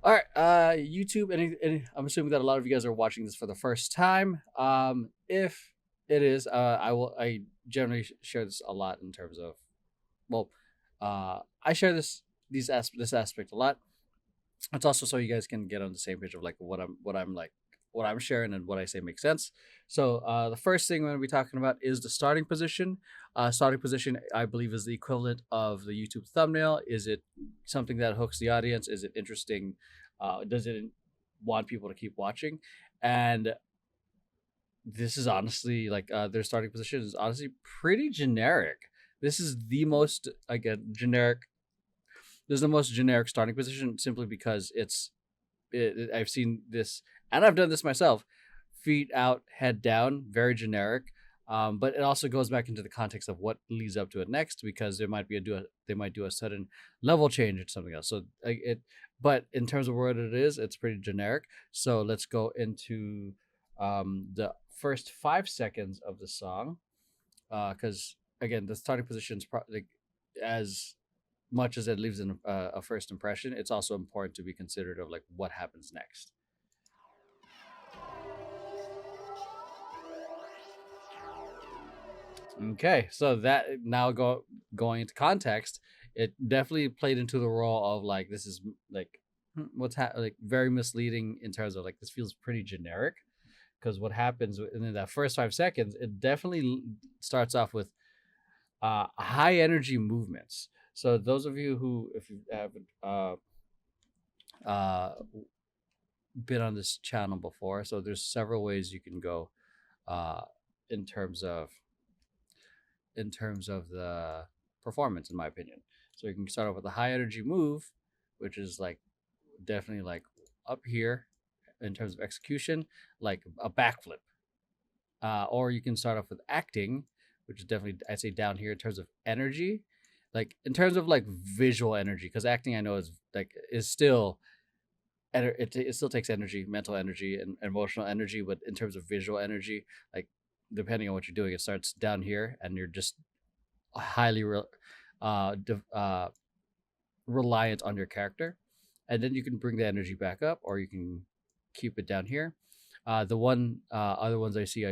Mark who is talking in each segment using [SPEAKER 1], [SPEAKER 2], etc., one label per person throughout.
[SPEAKER 1] All right, YouTube. I'm assuming that a lot of you guys are watching this for the first time. If it is, I generally share this a lot in terms of, well, I share this aspect a lot. It's also so you guys can get on the same page of like what I'm sharing and what I say makes sense. So the first thing we're going to be talking about is the starting position. Starting position, I believe, is the equivalent of the YouTube thumbnail. Is it something that hooks the audience? Is it interesting? Does it want people to keep watching? And this is honestly like their starting position is honestly pretty generic. This is the most, again, generic. This is the most generic starting position simply because I've seen this, and I've done this myself. Feet out, head down, very generic. But it also goes back into the context of what leads up to it next, because they might do a sudden level change or something else. So but in terms of what it is, it's pretty generic. So let's go into the first 5 seconds of the song, because again, the starting position is like, as much as it leaves a first impression, it's also important to be considerate of like what happens next. Okay, so that now going into context, it definitely played into the role of like this is like like very misleading in terms of like this feels pretty generic, because what happens in that first 5 seconds, it definitely starts off with high energy movements. So those of you who, if you haven't uh, been on this channel before, so there's several ways you can go uh, in terms of the performance, in my opinion. So you can start off with a high energy move, which is like definitely like up here in terms of execution, like a backflip. Or you can start off with acting, which is definitely, I'd say, down here in terms of energy, like in terms of like visual energy, because acting, I know, is still it still takes energy, mental energy and emotional energy, but in terms of visual energy, like depending on what you're doing, it starts down here and you're just highly reliant on your character, and then you can bring the energy back up, or you can keep it down here. Other ones I see,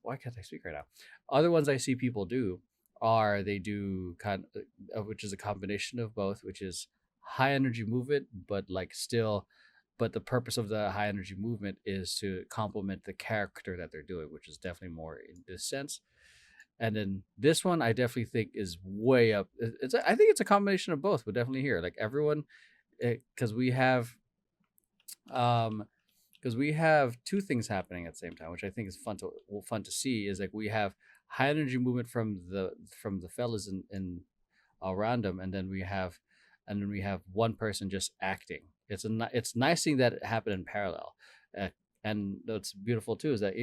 [SPEAKER 1] why can't I speak right now? Other ones I see people do are they do which is a combination of both, which is high energy movement, but like still, but the purpose of the high energy movement is to complement the character that they're doing, which is definitely more in this sense. And then this one, I definitely think is way up. I think it's a combination of both, but definitely here, like everyone, because we have um because we have two things happening at the same time, which I think is fun to see. Is like we have high energy movement from the fellas in around them, and then we have one person just acting. It's nice seeing that it happen in parallel, uh, and what's beautiful too is that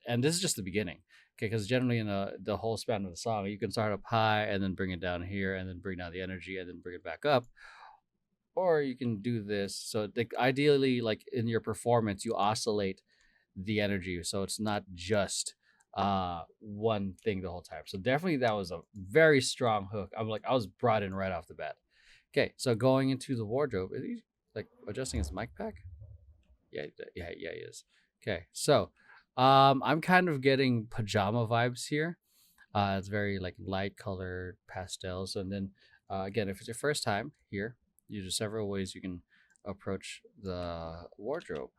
[SPEAKER 1] and this is just the beginning. Okay, because generally in the whole span of the song, you can start up high and then bring it down here, and then bring down the energy, and then bring it back up, or you can do this. So like ideally, like in your performance, you oscillate the energy, so it's not just one thing the whole time. So definitely that was a very strong hook. I was brought in right off the bat. Okay, so going into the wardrobe, is he like adjusting his mic pack? Yeah, he is. Okay, so I'm kind of getting pajama vibes here. It's very like light colored pastels, and then again, if it's your first time here, there's several ways you can approach the wardrobe.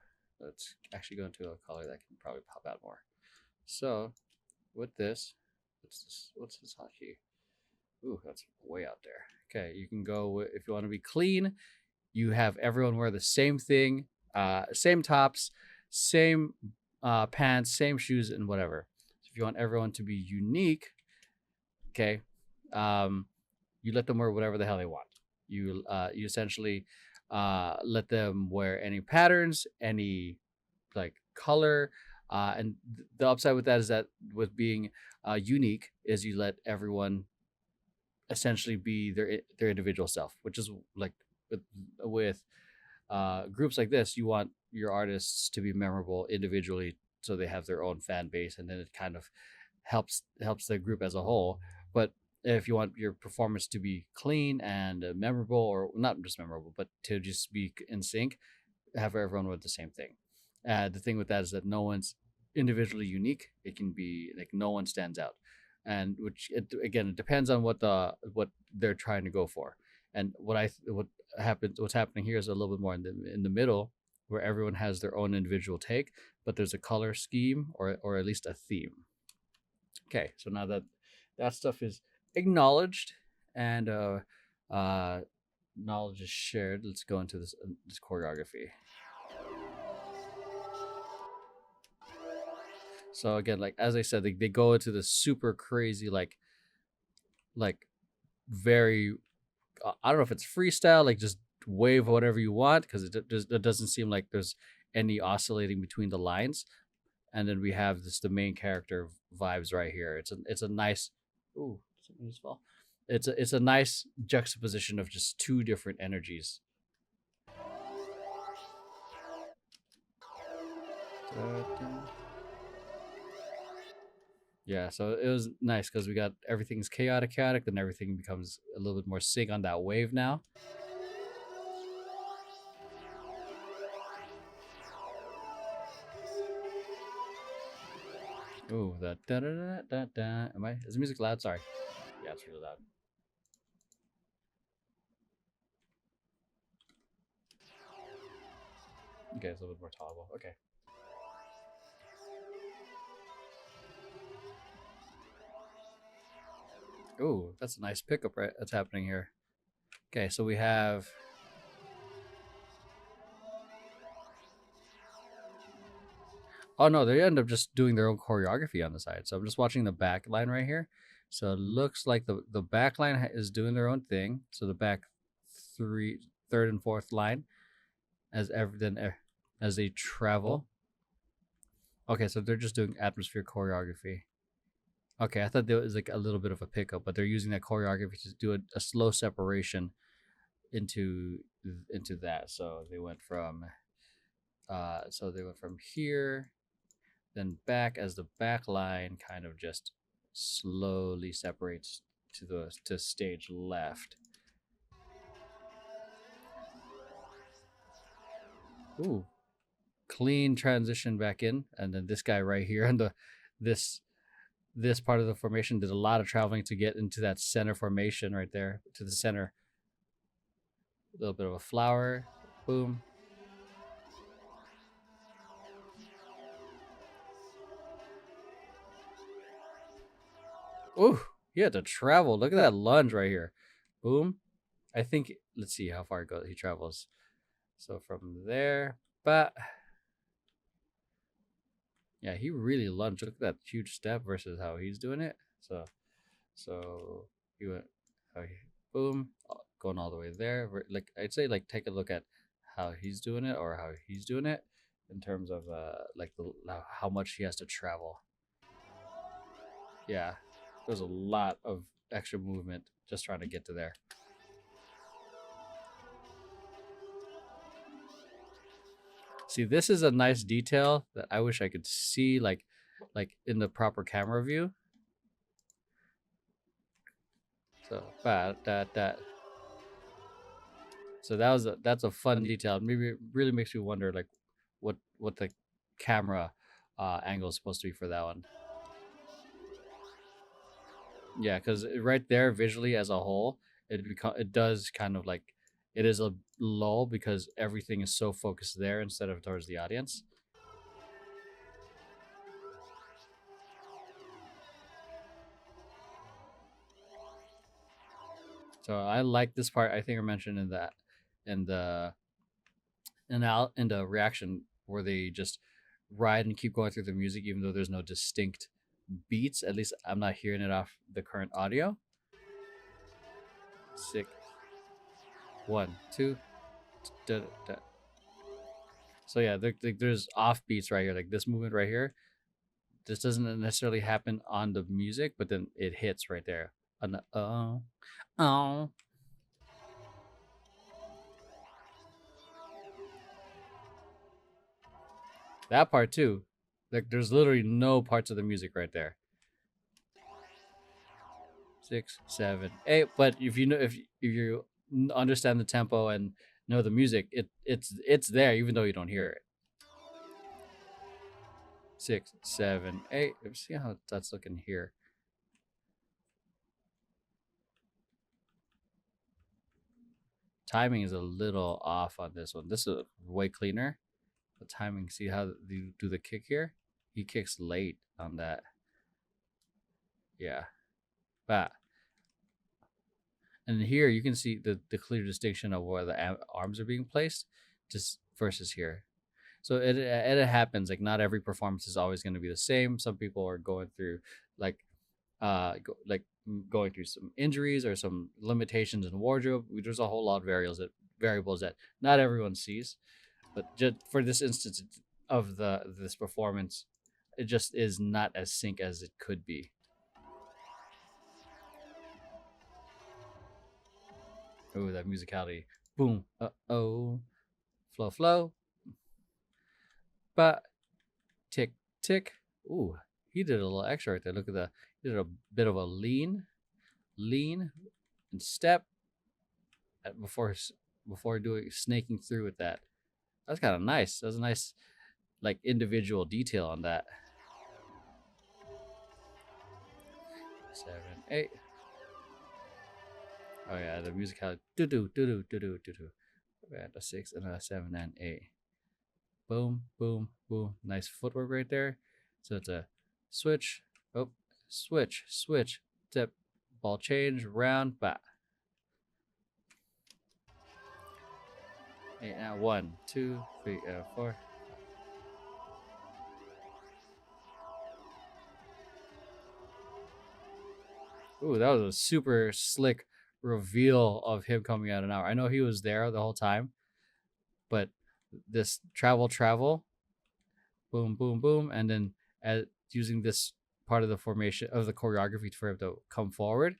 [SPEAKER 1] Let's actually go into a color that can probably pop out more. So with this, what's this hotkey? Ooh, that's way out there. Okay, you can go if you want to be clean. You have everyone wear the same thing, same tops, same pants, same shoes, and whatever. So if you want everyone to be unique, okay, you let them wear whatever the hell they want. You essentially let them wear any patterns, any like color. And the upside with that is that with being unique is you let everyone essentially be their individual self, which is like with groups like this, you want your artists to be memorable individually, so they have their own fan base, and then it kind of helps the group as a whole. But if you want your performance to be clean and memorable, or not just memorable, but to just be in sync, have everyone with the same thing. The thing with that is that no one's individually unique. It can be like no one stands out, and again, it depends on what they're trying to go for. And what's happening here is a little bit more in the middle, where everyone has their own individual take, but there's a color scheme, or at least a theme. Okay, so now that that stuff is acknowledged and knowledge is shared, let's go into this choreography. So again, like as I said, they go into the super crazy, like very, I don't know if it's freestyle, like just wave whatever you want, because it doesn't seem like there's any oscillating between the lines. And then we have the main character vibes right here. It's a nice, ooh, something just fell. It's a nice juxtaposition of just two different energies. Yeah, so it was nice because we got everything's chaotic, then everything becomes a little bit more sync on that wave now. Ooh, that da da da da da. Is the music loud? Sorry. Yeah, it's really loud. Okay, it's a little bit more tolerable. Okay. Ooh, that's a nice pickup, right? That's happening here. Okay, so we have. Oh no, they end up just doing their own choreography on the side. So I'm just watching the back line right here. So it looks like the back line is doing their own thing. So the back third and fourth line, as they travel. Okay, so they're just doing atmosphere choreography. Okay, I thought there was like a little bit of a pickup, but they're using that choreography to do a slow separation into that. So they went from here, then back, as the back line kind of just slowly separates to stage left. Ooh, clean transition back in, and then this guy right here, and this part of the formation did a lot of traveling to get into that center formation right there, to the center. A little bit of a flower, boom. Ooh, he had to travel. Look at that lunge right here. Boom. I think, let's see how far he travels. So from there, but yeah, he really lunged. Look at that huge step versus how he's doing it. So he went, boom, going all the way there. Like I'd say, like take a look at how he's doing it, or how he's doing it in terms of like how much he has to travel. Yeah, there's a lot of extra movement just trying to get to there. See, this is a nice detail that I wish I could see, like in the proper camera view. So that. So that's a fun detail. Maybe it really makes me wonder, like what the camera angle is supposed to be for that one. Yeah, because right there, visually as a whole, it does kind of like, it is a lull because everything is so focused there instead of towards the audience. So I like this part. I think I mentioned in that in the in the reaction, where they just ride and keep going through the music even though there's no distinct beats. At least I'm not hearing it off the current audio. Sick. 1, 2. Da, da. So yeah, there's off beats right here, like this movement right here. This doesn't necessarily happen on the music, but then it hits right there. On the, oh. That part too. Like there's literally no parts of the music right there. 6, 7, 8. But if you know, if you understand the tempo and know the music, it's there even though you don't hear it. 6, 7, 8. Let's see how that's looking here. Timing is a little off on this one. This is way cleaner. The timing, see how you do the kick here? He kicks late on that. Yeah. But and here you can see the clear distinction of where the arms are being placed just versus here. So it happens. Like not every performance is always going to be the same. Some people are going through like going through some injuries or some limitations in wardrobe. There's a whole lot of variables that not everyone sees. But just for this instance of this performance, it just is not as sync as it could be. Oh, that musicality. Boom. Uh-oh. Flow, flow. But tick, tick. Ooh, he did a little extra right there. Look at he did a bit of a lean, and step before snaking through with that. That's kind of nice. That's a nice, like, individual detail on that. 7, 8. Oh yeah, the musicality. Do do do do do do do do. And a 6 and a 7 and 8. Boom, boom, boom. Nice footwork right there. So it's a switch. Oh, switch, step, ball change, round, back. And now 1, 2, 3, 4. Ooh, that was a super slick reveal of him coming out an hour. I know he was there the whole time, but this travel, boom, boom, boom, and then using this part of the formation of the choreography for him to come forward,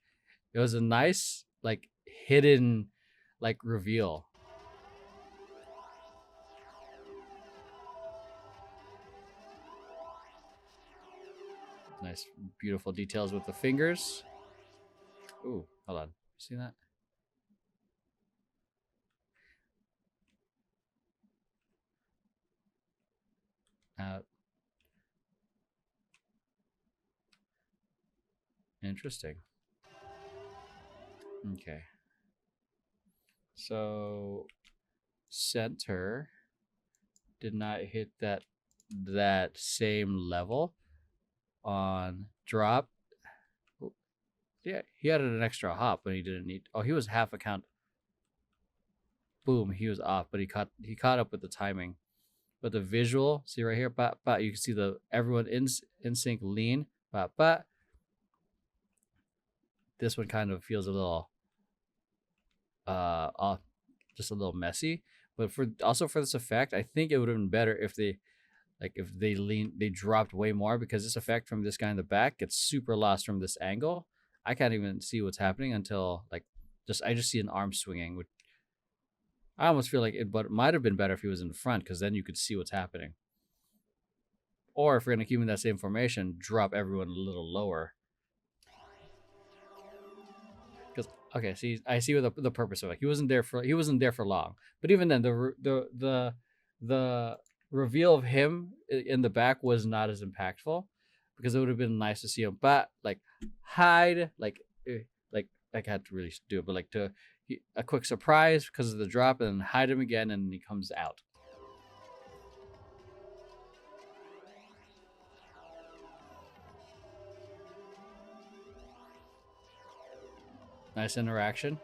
[SPEAKER 1] it was a nice like hidden like reveal. Nice, beautiful details with the fingers. Ooh, hold on. See that? Out. Interesting. Okay. So center did not hit that same level on drop. Yeah, he added an extra hop, but he didn't need. Oh, he was half a count. Boom, he was off, but he caught up with the timing. But the visual, see right here, you can see everyone in sync lean, This one kind of feels a little off, just a little messy. But for this effect, I think it would have been better if they dropped way more, because this effect from this guy in the back gets super lost from this angle. I can't even see what's happening until I just see an arm swinging, which I almost feel like it might have been better if he was in the front, because then you could see what's happening. Or if we're gonna keep in that same formation, drop everyone a little lower. Because okay, see, I see what the purpose of it. He wasn't there for long. But even then, the reveal of him in the back was not as impactful, because it would have been nice to see him, hide, I had to really do it, but a quick surprise because of the drop, and then hide him again, and he comes out. Nice interaction.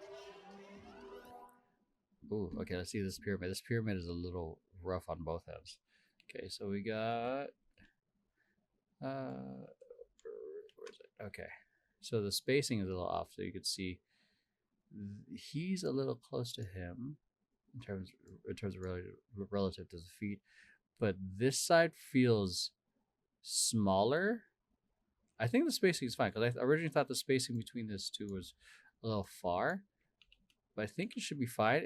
[SPEAKER 1] Ooh, okay, let's see this pyramid. This pyramid is a little rough on both ends. Okay, so we got where is it? Okay, so the spacing is a little off, so you could see he's a little close to him in terms of relative to the feet, but this side feels smaller. I think the spacing is fine, because I originally thought the spacing between these two was a little far, but I think it should be fine.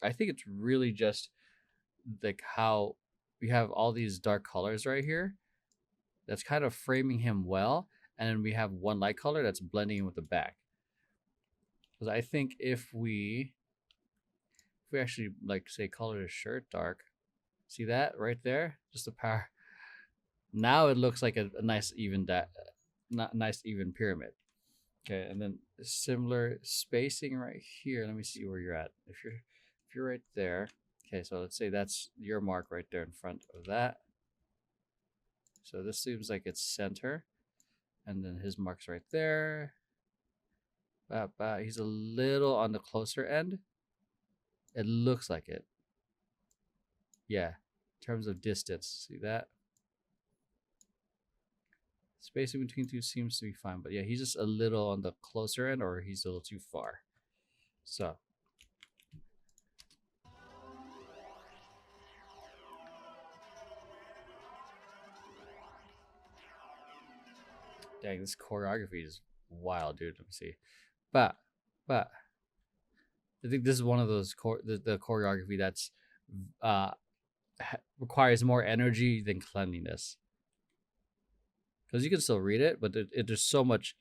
[SPEAKER 1] I think it's really just like how we have all these dark colors right here that's kind of framing him well, and then we have one light color that's blending in with the back. Because I think if we actually like say color the shirt dark, see that right there, just the power. Now it looks like a nice even nice even pyramid. Okay, and then similar spacing right here. Let me see where you're at. If you're right there. Okay, so let's say that's your mark right there in front of that. So this seems like it's center, and then his mark's right there. He's a little on the closer end. It looks like it. Yeah, in terms of distance, see that? Spacing between two seems to be fine, but yeah, he's just a little on the closer end, or he's a little too far. So dang, this choreography is wild, dude. Let me see. But I think this is one of those the choreography that's requires more energy than cleanliness. Because you can still read it, but there's so much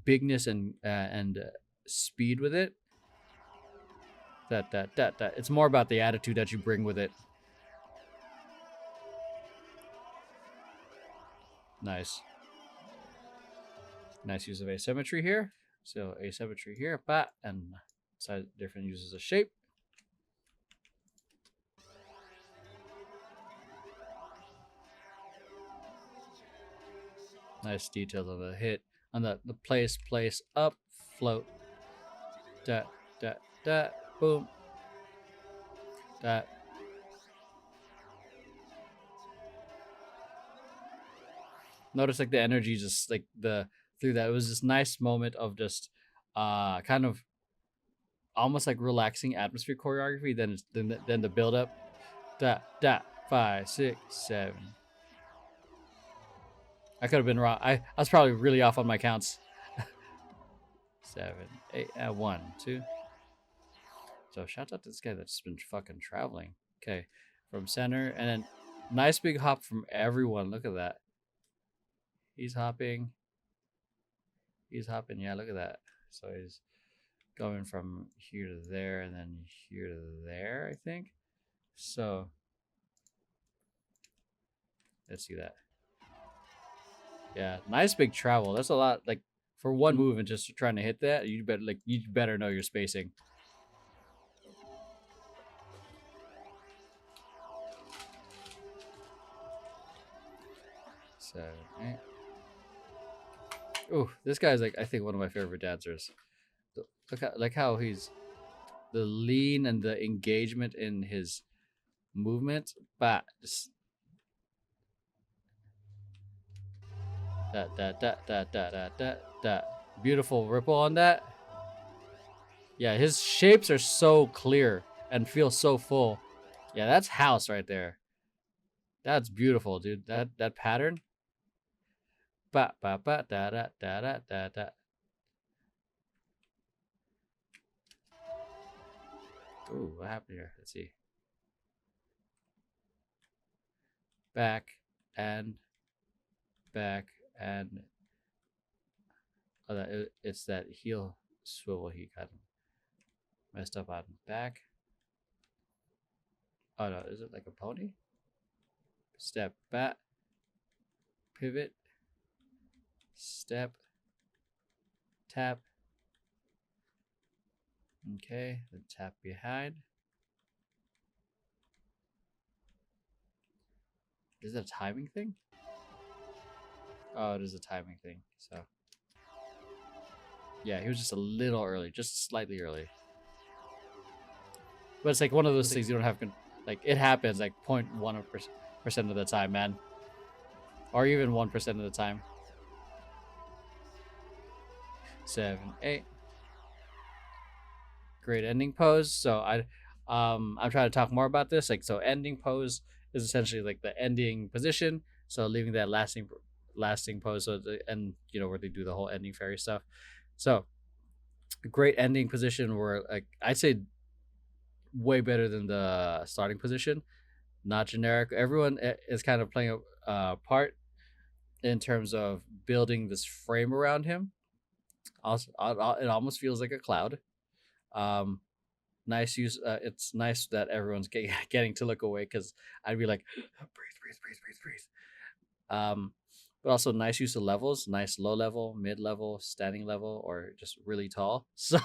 [SPEAKER 1] bigness and speed with it that it's more about the attitude that you bring with it. Nice use of asymmetry here. So asymmetry here, and different uses of shape. Nice details of the hit on the place up, float, boom, Notice like the energy just like through that. It was this nice moment of just kind of almost like relaxing atmosphere choreography. Then the build up, 5, 6, 7. I could have been wrong. I was probably really off on my counts. 7, 8, 1, 2. So shout out to this guy that's been fucking traveling. Okay, from center, and then nice big hop from everyone. Look at that. He's hopping. Yeah, look at that. So he's going from here to there, and then here to there, I think. So let's see that. Yeah, nice big travel. That's a lot. Like for one move and just trying to hit that, you better know your spacing. So, oh, this guy's like I think one of my favorite dancers. Look how he's the lean and the engagement in his movement, but just beautiful ripple on that. Yeah, his shapes are so clear and feel so full. Yeah, that's house right there. That's beautiful, dude. That pattern. Ba ba ba da da da da da da. Ooh, what happened here? Let's see. Back and oh, it's that heel swivel he got messed up on back. Oh no, is it like a pony? Step back, pivot, step, tap. Okay, then tap behind. Is it a timing thing? Oh, it is a timing thing. So yeah, he was just a little early, just slightly early. But it's like one of those things you don't have like it happens like 0.1% of the time, man, or even 1% of the time. 7, 8. Great ending pose. So I'm trying to talk more about this. Like so, ending pose is essentially like the ending position. So leaving that lasting pose. So and where they do the whole ending fairy stuff. So great ending position where like I'd say way better than the starting position. Not generic. Everyone is kind of playing a part. in terms of building this frame around him. Also, it almost feels like a cloud. Um, nice use. It's nice that everyone's getting to look away because I'd be like, breathe, breathe, breathe, breathe, breathe. But also nice use of levels. Nice low level, mid level, standing level, or just really tall. So